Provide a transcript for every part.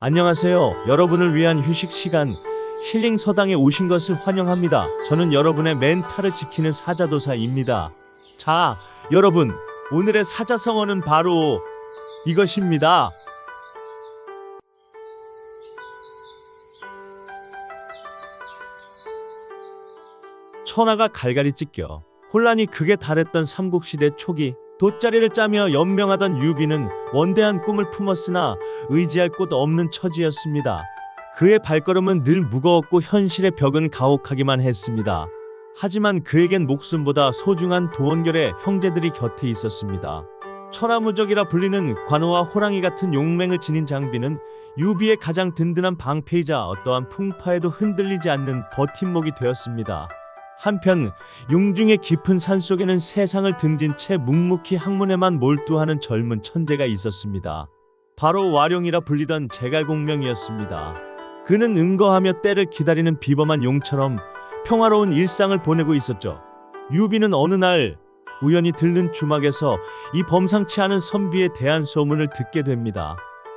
안녕하세요. 여러분을 위한 휴식 시간 힐링 서당에 오신 것을 환영합니다. 저는 여러분의 멘탈을 지키는 사자도사입니다. 자, 여러분, 오늘의 사자성어는 바로 이것입니다. 천하가 갈갈이 찢겨 혼란이 극에 달했던 삼국시대 초기, 돗자리를 짜며 연명하던 유비는 원대한 꿈을 품었으나 의지할 곳 없는 처지였습니다. 그의 발걸음은 늘 무거웠고 현실의 벽은 가혹하기만 했습니다. 하지만 그에겐 목숨보다 소중한 도원결의 형제들이 곁에 있었습니다. 천하무적이라 불리는 관우와 호랑이 같은 용맹을 지닌 장비는 유비의 가장 든든한 방패이자 어떠한 풍파에도 흔들리지 않는 버팀목이 되었습니다. 한편 용중의 깊은 산속에는 세상을 등진 채 묵묵히 학문에만 몰두하는 젊은 천재가 있었습니다. 바로 와룡이라 불리던 제갈공명이었습니다. 그는 응거하며 때를 기다리는 비범한 용처럼 평화로운 일상을 보내고 있었죠. 유비는 어느 날 우연히 들른 주막에서 이 범상치 않은 선비에 대한 소문을 듣게 됩니다.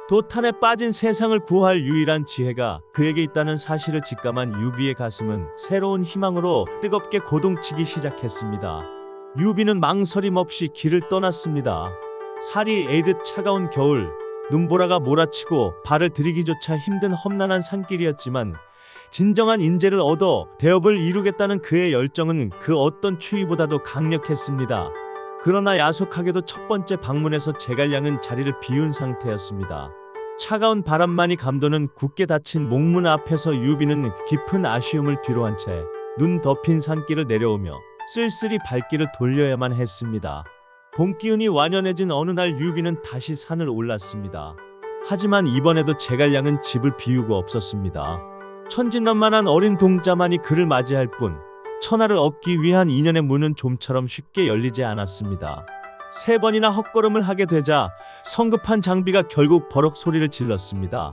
도탄에 빠진 세상을 구할 유일한 지혜가 그에게 있다는 사실을 직감한 유비의 가슴은 새로운 희망으로 뜨겁게 고동치기 시작했습니다. 유비는 망설임 없이 길을 떠났습니다. 살이 에이듯 차가운 겨울, 눈보라가 몰아치고 발을 들이기조차 힘든 험난한 산길이었지만 진정한 인재를 얻어 대업을 이루겠다는 그의 열정은 그 어떤 추위보다도 강력했습니다. 그러나 야속하게도 첫 번째 방문에서 제갈량은 자리를 비운 상태였습니다. 차가운 바람만이 감도는 굳게 닫힌 목문 앞에서 유비는 깊은 아쉬움을 뒤로한 채 눈 덮인 산길을 내려오며 쓸쓸히 발길을 돌려야만 했습니다. 봄 기운이 완연해진 어느 날 유비는 다시 산을 올랐습니다. 하지만 이번에도 제갈량은 집을 비우고 없었습니다. 천진난만한 어린 동자만이 그를 맞이할 뿐 천하를 얻기 위한 인연의 문은 좀처럼 쉽게 열리지 않았습니다. 3번이나 헛걸음을 하게 되자 성급한 장비가 결국 버럭 소리를 질렀습니다.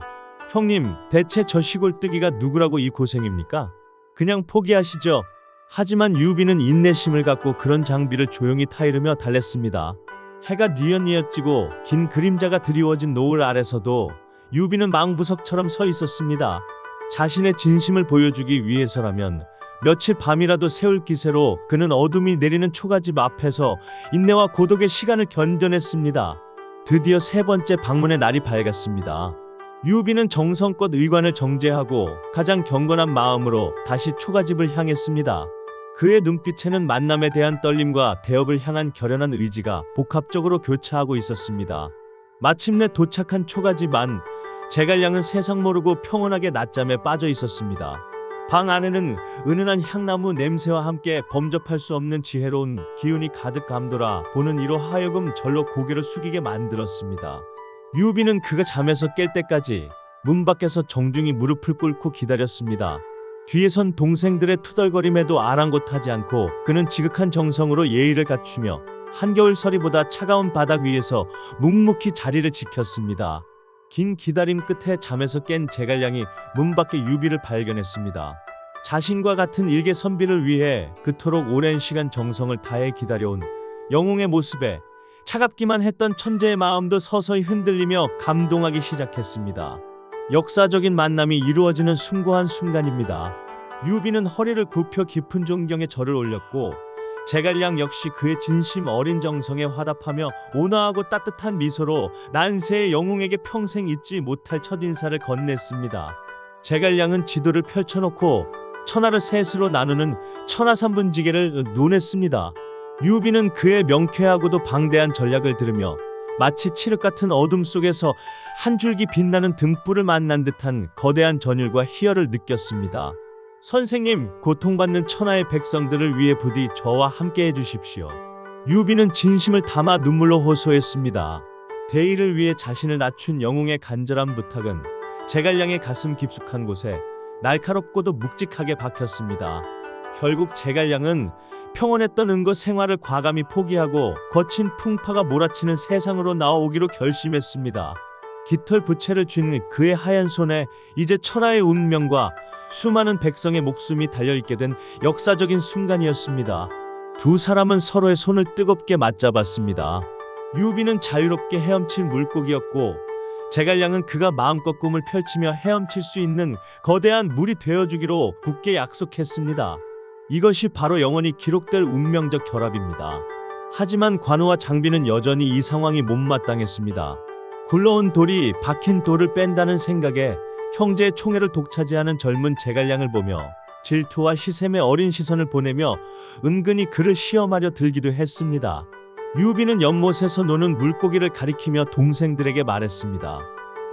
형님, 대체 저 시골 뜨기가 누구라고 이 고생입니까? 그냥 포기하시죠. 하지만 유비는 인내심을 갖고 그런 장비를 조용히 타이르며 달랬습니다. 해가 뉘엿뉘엿 지고 긴 그림자가 드리워진 노을 아래서도 유비는 망부석처럼 서 있었습니다. 자신의 진심을 보여주기 위해서라면 며칠 밤이라도 세울 기세로 그는 어둠이 내리는 초가집 앞에서 인내와 고독의 시간을 견뎌냈습니다. 드디어 3번째 방문의 날이 밝았습니다. 유비는 정성껏 의관을 정제하고 가장 경건한 마음으로 다시 초가집을 향했습니다. 그의 눈빛에는 만남에 대한 떨림과 대업을 향한 결연한 의지가 복합적으로 교차하고 있었습니다. 마침내 도착한 초가집 안, 제갈량은 세상 모르고 평온하게 낮잠에 빠져 있었습니다. 방 안에는 은은한 향나무 냄새와 함께 범접할 수 없는 지혜로운 기운이 가득 감돌아 보는 이로 하여금 절로 고개를 숙이게 만들었습니다. 유비는 그가 잠에서 깰 때까지 문 밖에서 정중히 무릎을 꿇고 기다렸습니다. 뒤에선 동생들의 투덜거림에도 아랑곳하지 않고 그는 지극한 정성으로 예의를 갖추며 한겨울 서리보다 차가운 바닥 위에서 묵묵히 자리를 지켰습니다. 긴 기다림 끝에 잠에서 깬 제갈량이 문 밖에 유비를 발견했습니다. 자신과 같은 일개 선비를 위해 그토록 오랜 시간 정성을 다해 기다려온 영웅의 모습에 차갑기만 했던 천재의 마음도 서서히 흔들리며 감동하기 시작했습니다. 역사적인 만남이 이루어지는 숭고한 순간입니다. 유비는 허리를 굽혀 깊은 존경의 절을 올렸고 제갈량 역시 그의 진심 어린 정성에 화답하며 온화하고 따뜻한 미소로 난세의 영웅에게 평생 잊지 못할 첫인사를 건넸습니다. 제갈량은 지도를 펼쳐놓고 천하를 셋으로 나누는 천하삼분지계를 논했습니다. 유비는 그의 명쾌하고도 방대한 전략을 들으며 마치 칠흑 같은 어둠 속에서 한 줄기 빛나는 등불을 만난 듯한 거대한 전율과 희열을 느꼈습니다. 선생님, 고통받는 천하의 백성들을 위해 부디 저와 함께 해주십시오. 유비는 진심을 담아 눈물로 호소했습니다. 대의를 위해 자신을 낮춘 영웅의 간절한 부탁은 제갈량의 가슴 깊숙한 곳에 날카롭고도 묵직하게 박혔습니다. 결국 제갈량은 평온했던 은거 생활을 과감히 포기하고 거친 풍파가 몰아치는 세상으로 나아오기로 결심했습니다. 깃털 부채를 쥔 그의 하얀 손에 이제 천하의 운명과 수많은 백성의 목숨이 달려있게 된 역사적인 순간이었습니다. 두 사람은 서로의 손을 뜨겁게 맞잡았습니다. 유비는 자유롭게 헤엄칠 물고기였고 제갈량은 그가 마음껏 꿈을 펼치며 헤엄칠 수 있는 거대한 물이 되어주기로 굳게 약속했습니다. 이것이 바로 영원히 기록될 운명적 결합입니다. 하지만 관우와 장비는 여전히 이 상황이 못마땅했습니다. 굴러온 돌이 박힌 돌을 뺀다는 생각에 형제의 총애를 독차지하는 젊은 제갈량을 보며 질투와 시샘의 어린 시선을 보내며 은근히 그를 시험하려 들기도 했습니다. 유비는 연못에서 노는 물고기를 가리키며 동생들에게 말했습니다.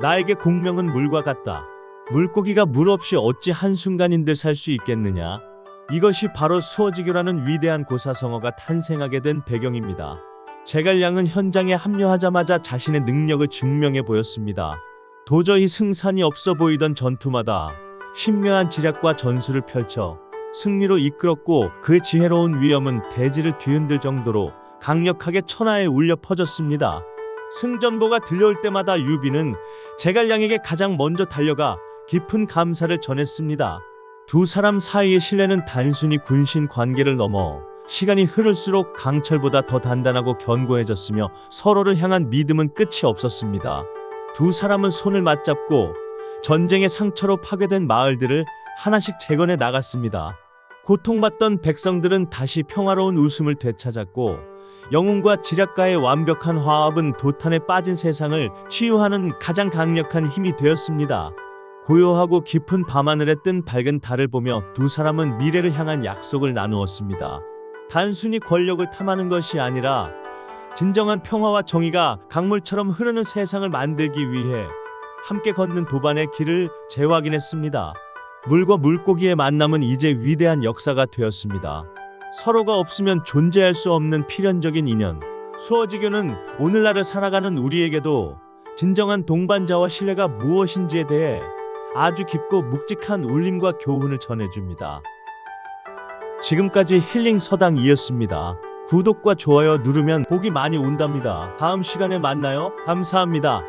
나에게 공명은 물과 같다. 물고기가 물 없이 어찌 한순간인들 살 수 있겠느냐. 이것이 바로 수어지교라는 위대한 고사성어가 탄생하게 된 배경입니다. 제갈량은 현장에 합류하자마자 자신의 능력을 증명해 보였습니다. 도저히 승산이 없어 보이던 전투마다 신묘한 지략과 전술을 펼쳐 승리로 이끌었고, 그 지혜로운 위엄은 대지를 뒤흔들 정도로 강력하게 천하에 울려 퍼졌습니다. 승전보가 들려올 때마다 유비는 제갈량에게 가장 먼저 달려가 깊은 감사를 전했습니다. 두 사람 사이의 신뢰는 단순히 군신 관계를 넘어 시간이 흐를수록 강철보다 더 단단하고 견고해졌으며 서로를 향한 믿음은 끝이 없었습니다. 두 사람은 손을 맞잡고 전쟁의 상처로 파괴된 마을들을 하나씩 재건해 나갔습니다. 고통받던 백성들은 다시 평화로운 웃음을 되찾았고, 영웅과 지략가의 완벽한 화합은 도탄에 빠진 세상을 치유하는 가장 강력한 힘이 되었습니다. 고요하고 깊은 밤하늘에 뜬 밝은 달을 보며 두 사람은 미래를 향한 약속을 나누었습니다. 단순히 권력을 탐하는 것이 아니라 진정한 평화와 정의가 강물처럼 흐르는 세상을 만들기 위해 함께 걷는 도반의 길을 재확인했습니다. 물과 물고기의 만남은 이제 위대한 역사가 되었습니다. 서로가 없으면 존재할 수 없는 필연적인 인연. 수어지교는 오늘날을 살아가는 우리에게도 진정한 동반자와 신뢰가 무엇인지에 대해 아주 깊고 묵직한 울림과 교훈을 전해줍니다. 지금까지 힐링 서당이었습니다. 구독과 좋아요 누르면 복이 많이 온답니다. 다음 시간에 만나요. 감사합니다.